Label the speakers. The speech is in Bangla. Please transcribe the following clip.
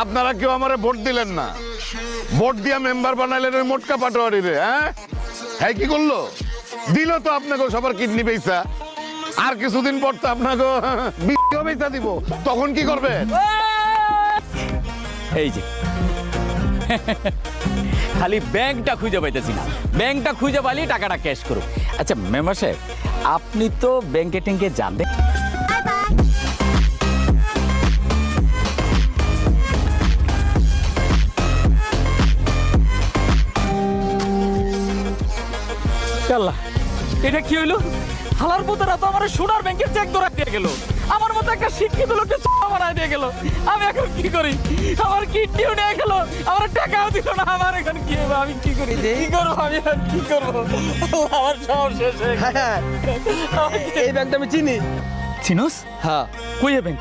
Speaker 1: আপনারা কেউ আমারে ভোট দিলেন না, ভোট দিয়া মেম্বার বানাইলেন ওই মোটকা পাটোয়ারি রে। হ্যাঁ কি করলো? দিল তো আপনাকে সবার কিডনি বেচা, আর কিছুদিন পর তো আপনাকে বিক্রিও বেচা দিব, তখন কি করবেন?
Speaker 2: এই যে খালি ব্যাংকটা খুঁজে পাইতেছি না, ব্যাংকটা খুঁজে পাইলে টাকাটা ক্যাশ করো। আচ্ছা মেম্বার সাহেব, আপনি তো ব্যাংকে ট্যাঙ্কে জানবেন। আল্লাহ, এটা কি হইলো? হালার পুতরা তো আমার সোনার ব্যাংকের চেক ধরা দিয়ে গেল, আমার মতো একটা শিক্ষিত লোককে চোরা বানায় দিয়ে গেল। আমি এখন কি করি? আমার কিডনিও নিয়ে গেল, আমার টাকাও দিল না। আমার এখন কি হবে? আমি কি করি? কি করবো? আমি এখন কি করবো? আমার সব শেষ হয়ে গেল।
Speaker 3: এই ব্যাংকটা আমি চিনি।
Speaker 2: চিনোস?
Speaker 3: হ্যাঁ,
Speaker 2: কই এ ব্যাংক?